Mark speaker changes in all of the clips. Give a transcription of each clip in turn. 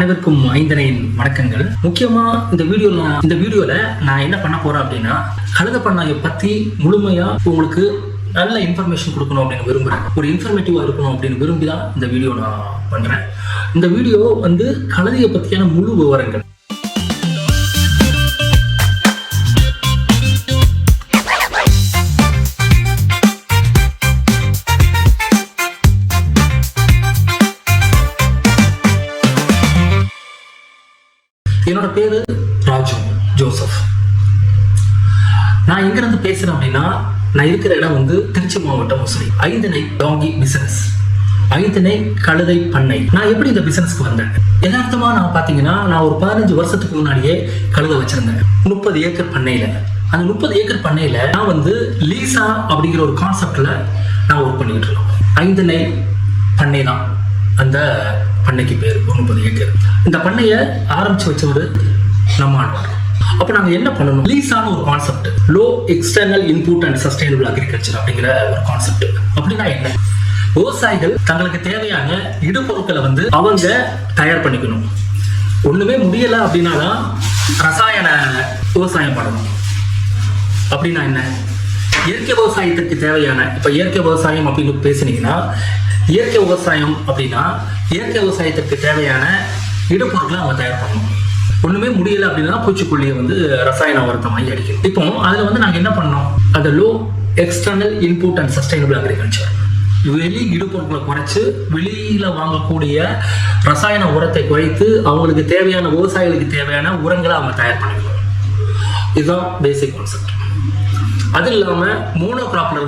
Speaker 1: அனைவருக்கும் ஐந்தனையின் வணக்கங்கள். முக்கியமா இந்த வீடியோல நான் என்ன பண்ண போறேன் அப்படின்னா, கழுத பண்ணாயை பத்தி முழுமையா உங்களுக்கு நல்ல இன்ஃபர்மேஷன் கொடுக்கணும் அப்படின்னு விரும்புறேன். ஒரு இன்ஃபர்மேட்டிவா இருக்கணும் அப்படின்னு விரும்பி தான் இந்த வீடியோ நான் பண்றேன். இந்த வீடியோ கழுதையை பத்தியான முழு விவரங்கள். என்னோட பேரு ராஜு ஜோசப். நான் எங்கிருந்து பேசுறேன் அப்படின்னா, நான் இருக்கிற இடம் திருச்சி மாவட்டம் முசிறி. ஐந்தனை டாங்கி பிசினஸ், ஐந்தனை கழுதை பண்ணை. நான் எப்படி இந்த பிசினஸ்க்கு வந்தேன்? யதார்த்தமா நான் பாத்தீங்கன்னா, நான் ஒரு 15 வருஷத்துக்கு முன்னாடியே கழுதை வச்சிருந்தேன் 30 ஏக்கர் பண்ணையில. அந்த 30 ஏக்கர் பண்ணையில நான் லீசா அப்படிங்கிற ஒரு கான்செப்ட்ல நான் ஒர்க் பண்ணிக்கிட்டு இருக்கோம். ஐந்தனை பண்ணை தான் அந்த பண்ணைக்கு பேர். 30 ஏக்கர். இந்த பண்ணையை ஆரம்பிச்சு வச்சவர் நம்ம ஆண்டவர். அப்ப நாங்க என்ன பண்ணணும்? லீஸான ஒரு concept, low external input and sustainable agriculture அப்படிங்கிற ஒரு கான்செப்ட். அப்படின்னா என்ன? விவசாயிகள் தங்களுக்கு தேவையான இடுபொருட்களை அவங்க தயார் பண்ணிக்கணும். ஒண்ணுமே முடியல அப்படின்னா தான் ரசாயன விவசாயம் பண்ணணும். அப்படின்னா என்ன? இயற்கை விவசாயத்துக்கு தேவையான, இப்ப இயற்கை விவசாயம் அப்படின்னு பேசினீங்கன்னா, இயற்கை விவசாயம் அப்படின்னா இயற்கை விவசாயத்திற்கு தேவையான இடுபொருட்களை அவங்க தயார் பண்ணணும். ஒண்ணுமே முடியல அப்படின்னா பூச்சிக்கொல்லியை ரசாயன உரத்தை வாங்கி அடிக்கணும். இப்போ அதுல நாங்க என்ன பண்ணோம்? அந்த low external input and sustainable agriculture, வெளி இடுபொருட்களை குறைச்சு வெளியில வாங்கக்கூடிய ரசாயன உரத்தை குறைத்து அவங்களுக்கு தேவையான, விவசாயிகளுக்கு தேவையான உரங்களை அவங்க தயார் பண்ணிக்கணும். இதுதான் பேசிக் கான்செப்ட். அது இல்லாம மோனோ கிராப்ல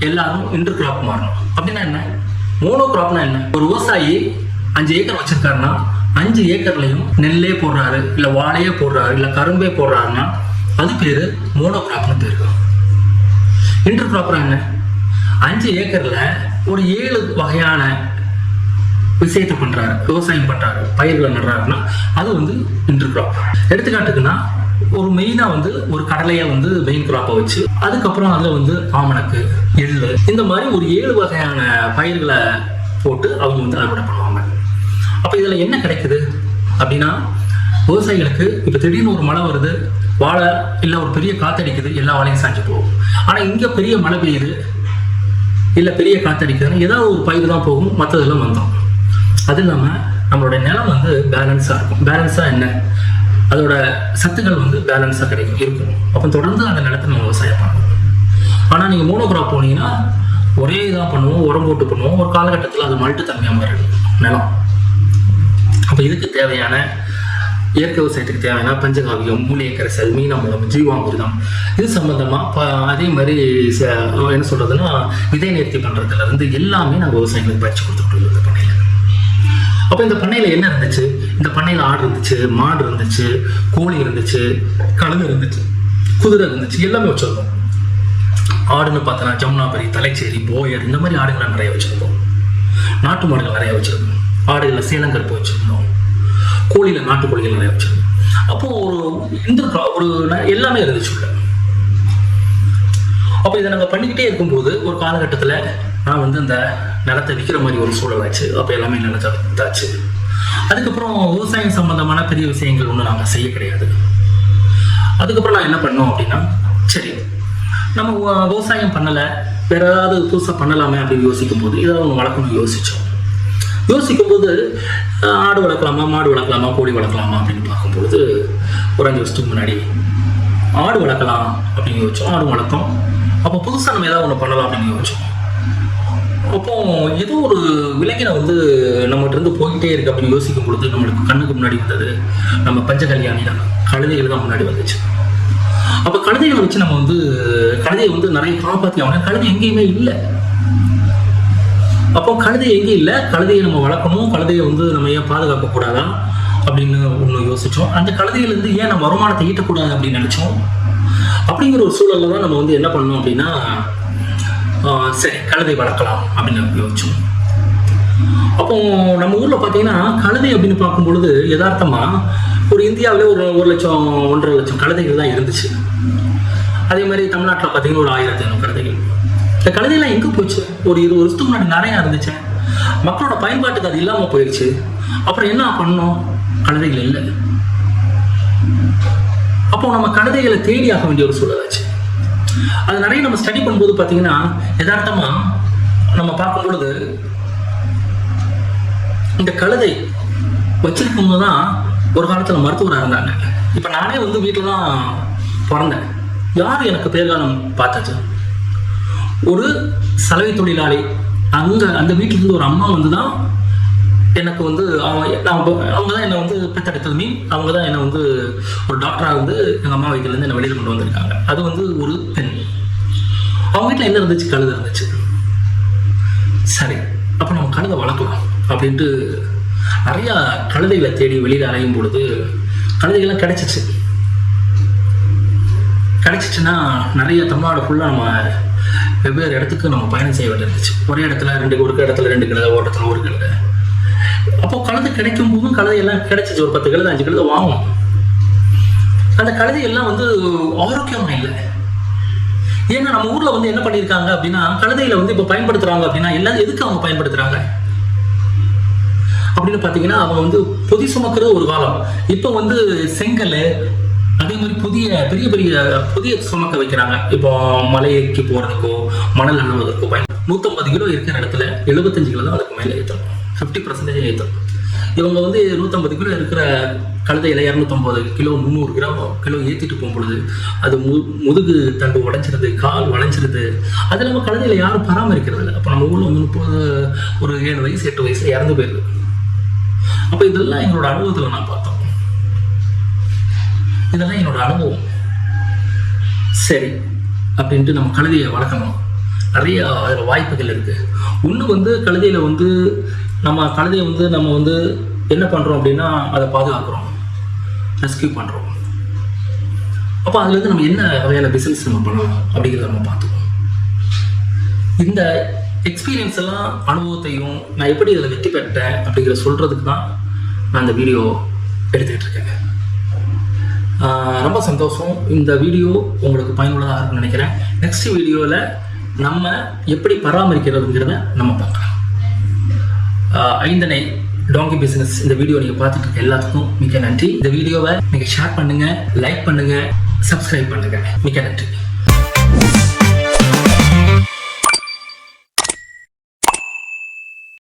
Speaker 1: எல்லாரும் இன்டர் கிராப் மாறணும். அப்படின்னா என்ன? மோனோ கிராப்னா என்ன? ஒரு விவசாயி 5 ஏக்கர் வச்சிருக்காருன்னா 5 ஏக்கர்லயும் நெல்லே போடுறாரு, இல்ல வாழையே போடுறாரு, இல்ல கரும்பே போடுறாருன்னா அது பேரு மோனோ கிராப்னு பேரு. இன்டர் கிராப்னா என்ன? 5 ஏக்கர்ல ஒரு 7 வகையான விஷயத்தை பண்றாரு, விவசாயம் பண்றாரு, பயிர்களை நடுறாருன்னா அது இன்டர் கிராப். எடுத்துக்காட்டுக்குன்னா, ஒரு மெயினா ஒரு கடலையை மெயின் கிராப்பை வச்சு, அதுக்கப்புறம் அதுல ஆமணக்கு, எள்ளு, இந்த மாதிரி ஒரு 7 வகையான பயிர்களை போட்டு அவங்க அறுவடை பண்ணுவாங்க. அப்ப இதுல என்ன கிடைக்குது அப்படின்னா, விவசாயிகளுக்கு இப்ப திடீர்னு ஒரு மழை வருது, வாழை இல்ல ஒரு பெரிய காத்தடிக்குது, எல்லா வாழையும் சாஞ்சு போகும். ஆனா இங்க பெரிய மழை பெய்யுது இல்ல பெரிய காத்தடிக்குதுன்னா ஏதாவது ஒரு பயிர் தான் போகும், மற்றதெல்லாம் வந்தோம். அது இல்லாம நம்மளுடைய நிலம் பேலன்ஸா இருக்கும். பேலன்ஸா என்ன? அதோட சத்துக்கள் பேலன்ஸா இருக்கும். அப்ப தொடர்ந்து அந்த நிலத்தை நம்ம விவசாயம் பண்ணணும். ஆனா நீங்க மோனோகிராப் போனீங்கன்னா ஒரே இதான் பண்ணுவோம், உரம் போட்டு பண்ணுவோம். ஒரு காலகட்டத்தில் அது மல்ட்டு தன்மையா மாறிடும் நிலம். அப்ப இதுக்கு தேவையான, இயற்கை விவசாயத்துக்கு தேவையான பஞ்சகாவியம், மூலிகை கரைசல், மீனமிலம், ஜீவாமிர்தம், இது சம்பந்தமா அதே மாதிரி என்ன சொல்றதுன்னா, விதை நேர்த்தி பண்றதுல எல்லாமே நாங்கள் விவசாயிகளுக்கு பயிற்சி கொடுத்துட்டு இந்த பண்ணையில. அப்ப இந்த பண்ணையில என்ன இருந்துச்சு? இந்த பண்ணையில ஆடு இருந்துச்சு, மாடு இருந்துச்சு, கோழி இருந்துச்சு, கழுதை இருந்துச்சு, குதிரை இருந்துச்சு, எல்லாமே வச்சிருந்தோம். ஆடுன்னு பார்த்தோன்னா ஜமுனாபரி, தலைச்சேரி, போயர், இந்த மாதிரி ஆடுகளை நிறைய வச்சிருந்தோம். நாட்டு மாடுகள் நிறைய வச்சிருந்தோம். ஆடுகளை சேலங்கற்பு வச்சிருந்தோம். கோழியில நாட்டுக்கோழிகள் நிறைய வச்சிருந்தோம். அப்போ ஒரு எல்லாமே இருந்துச்சு உள்ள. அப்போ இதை நாங்கள் பண்ணிக்கிட்டே இருக்கும்போது ஒரு காலகட்டத்தில் நான் அந்த நிலத்தை விற்கிற மாதிரி ஒரு சூழல் ஆச்சு. அப்போ எல்லாமே நிலத்தை வித்தாச்சு. அதுக்கப்புறம் விவசாயம் சம்பந்தமான பெரிய விஷயங்கள் ஒன்றும் நாங்கள் செய்ய கிடையாது. அதுக்கப்புறம் நான் என்ன பண்ணோம் அப்படின்னா, சரி நம்ம விவசாயம் பண்ணலை, வேற ஏதாவது புதுசாக பண்ணலாமே அப்படின்னு யோசிக்கும் போது ஏதாவது ஒன்று வளர்க்கணும்னு யோசிக்கும் போது ஆடு வளர்க்கலாமா, மாடு வளர்க்கலாமா, கோழி வளர்க்கலாமா அப்படின்னு பார்க்கும்பொழுது ஒரு 5 வருஷத்துக்கு முன்னாடி ஆடு வளர்க்கலாம் அப்படின்னு யோசிச்சோம். ஆடு வளர்த்தோம். அப்போ புதுசாக நம்ம ஏதாவது ஒன்று பண்ணலாம் அப்படின்னு யோசிச்சோம். அப்போ ஏதோ ஒரு விலங்கினை நம்மகிட்ட இருந்து போய்கிட்டே இருக்கு அப்படின்னு யோசிக்கும் பொழுது நம்மளுக்கு கண்ணுக்கு முன்னாடி வந்தது நம்ம பஞ்சகல்யாணி தான், கழுதைகள் தான் முன்னாடி வந்துச்சு. அப்ப கழுதைகளை வச்சு நம்ம கழுதையை நிறைய காப்பாற்றி ஆகணும். கழுதை எங்கேயுமே இல்லை. அப்போ கழுதை எங்கேயும் இல்லை, கழுதையை நம்ம வளர்க்கணும், கழுதையை நம்ம ஏன் பாதுகாக்க கூடாதா அப்படின்னு ஒன்று யோசிச்சோம். அந்த கழுதையிலேருந்து ஏன் நம்ம வருமானத்தை ஈட்டக்கூடாது அப்படின்னு நினைச்சோம். அப்படிங்கிற ஒரு சூழல்ல தான் நம்ம என்ன பண்ணோம் அப்படின்னா, சரி கழுதை வளர்க்கலாம் அப்படின்னு யோசிச்சோம். அப்போ நம்ம ஊர்ல பாத்தீங்கன்னா கழுதை அப்படின்னு பார்க்கும் பொழுது யதார்த்தமா ஒரு இந்தியாவிலே ஒரு 1 லட்சம் 1.5 லட்சம் கழுதைகள் தான் இருந்துச்சு. அதே மாதிரி தமிழ்நாட்டில் பார்த்தீங்கன்னா ஒரு 1500 கழுதைகள். இந்த கழுதையெல்லாம் எங்கே போச்சு? ஒரு 20 வருஷத்துக்கு முன்னாடி நிறையா இருந்துச்சு. மக்களோட பயன்பாட்டுக்கு அது இல்லாமல் போயிடுச்சு. அப்புறம் என்ன பண்ணோம்? கழுதைகள் இல்லை. அப்போ நம்ம கழுதைகளை தேடி ஆக வேண்டிய ஒரு சூழல் ஆச்சு. அது நிறைய நம்ம ஸ்டடி பண்ணும்போது பார்த்தீங்கன்னா யதார்த்தமா நம்ம பார்க்கும் பொழுது இந்த கழுதை வச்சிருக்கும் தான் ஒரு காலத்தில் மருத்துவராக இருந்தாங்க. இப்போ நானே வந்து வீட்டில் தான் பிறந்தேன். யார் எனக்கு பேர்காலம் பார்த்தாச்சு? ஒரு சலவை தொழிலாளி. அந்த வீட்டிலிருந்து ஒரு அம்மா வந்து தான் எனக்கு வந்து அவங்க தான் என்னை வந்து பெற்றெடுத்தது. அவங்க தான் என்னை வந்து ஒரு டாக்டராக வந்து எங்கள் அம்மா வயிற்றுலேருந்து என்னை வெளியில் கொண்டு வந்திருக்காங்க. அது வந்து ஒரு பெண். அவங்க வீட்டில் என்ன இருந்துச்சு? கழுதை இருந்துச்சு. சரி, அப்போ நம்ம கழுதை வளர்க்கலாம் அப்படின்ட்டு நிறையா கழுதைகளை தேடி வெளியில் அலையும் பொழுது கழுதைகள்லாம் கிடைச்சிச்சுன்னா நிறைய தமிழ்நாடு ஃபுல்லாக நம்ம வெவ்வேறு இடத்துக்கு நம்ம பயணம் செய்ய வேண்டியிருந்துச்சு. ஒரே இடத்துல ஒரு இடத்துல 2 கழுதை, ஒரு இடத்துல 1 கழுதை. அப்போ கழுதை கிடைக்கும் போதும் கழுதையெல்லாம் கிடைச்சிச்சு. ஒரு 10 கழுதை 5 கழுதை வாங்கணும். அந்த கழுதையெல்லாம் வந்து ஆரோக்கியமாக இல்லை. ஏன்னா நம்ம ஊர்ல வந்து என்ன பண்ணியிருக்காங்க அப்படின்னா, கழுதையில வந்து இப்போ பயன்படுத்துறாங்க அப்படின்னா எல்லாம் எதுக்கு அவங்க பயன்படுத்துறாங்க அப்படின்னு பார்த்தீங்கன்னா, அவங்க வந்து பொதி சுமக்கிறது ஒரு காலம். இப்போ வந்து செங்கல், அதே மாதிரி பெரிய புதிய சுமக்க வைக்கிறாங்க. இப்போ மலைக்கு போறதுக்கோ மணல் அழுவதற்கோ 150 கிலோ இருக்கிற இடத்துல 75 கிலோ தான் அதுக்கு மேலே ஏற்றணும். 50% ஏற்றணும். இவங்க வந்து 150 கிலோ இருக்கிற கழுதையில 250 கிலோ 300 கிலோ ஏற்றிட்டு போகும்பொழுது அது முதுகு தண்டு உடைஞ்சிருது, கால் வளைஞ்சிருது. அது நம்ம கழுதையில யாரும் பராமரிக்கிறது இல்லை. அப்போ நம்ம ஊரில் வந்து ஒரு 7 வயசு 8 வயசுல இறந்து போயிடுது. அப்போ இதெல்லாம் எங்களோட அனுபவத்தில் நான் பார்த்தோம். இதெல்லாம் என்னோட அனுபவம். சரி அப்படின்ட்டு நம்ம கழுதையை வளர்க்கணும். நிறைய அதில் வாய்ப்புகள் இருக்கு. ஒன்று வந்து கழுதையில வந்து நம்ம கழுதையை வந்து நம்ம வந்து என்ன பண்ணுறோம் அப்படின்னா அதை பாதுகாக்கிறோம், ரெஸ்கியூ பண்ணுறோம். அப்போ அதுலேருந்து நம்ம என்ன வகையான பிஸ்னஸ் நம்ம பண்ணலாம் அப்படிங்கிறத நம்ம பார்த்துக்கோம். இந்த எக்ஸ்பீரியன்ஸ் எல்லாம் அனுபவத்தையும் நான் எப்படி இதில் வெற்றி பெற்றேன் அப்படிங்கிற சொல்கிறதுக்கு தான் நான் இந்த வீடியோ எடுத்துக்கிட்டு இருக்கேங்க. ரொம்ப சந்தோஷம். இந்த வீடியோ உங்களுக்கு பயனுள்ளதாக இருக்குன்னு நினைக்கிறேன். நெக்ஸ்ட் வீடியோவில் நம்ம எப்படி பராமரிக்கிறதுங்கிறத நம்ம பார்க்கலாம். 5 டாங்கி பிசினஸ் இந்த வீடியோ நீங்க பார்த்துட்டு இருக்க எல்லாத்துக்கும் மிக்க நன்றி. இந்த வீடியோவை நீங்க ஷேர் பண்ணுங்க, லைக் பண்ணுங்க, சப்ஸ்கிரைப் பண்ணுங்க. மிக்க நன்றி.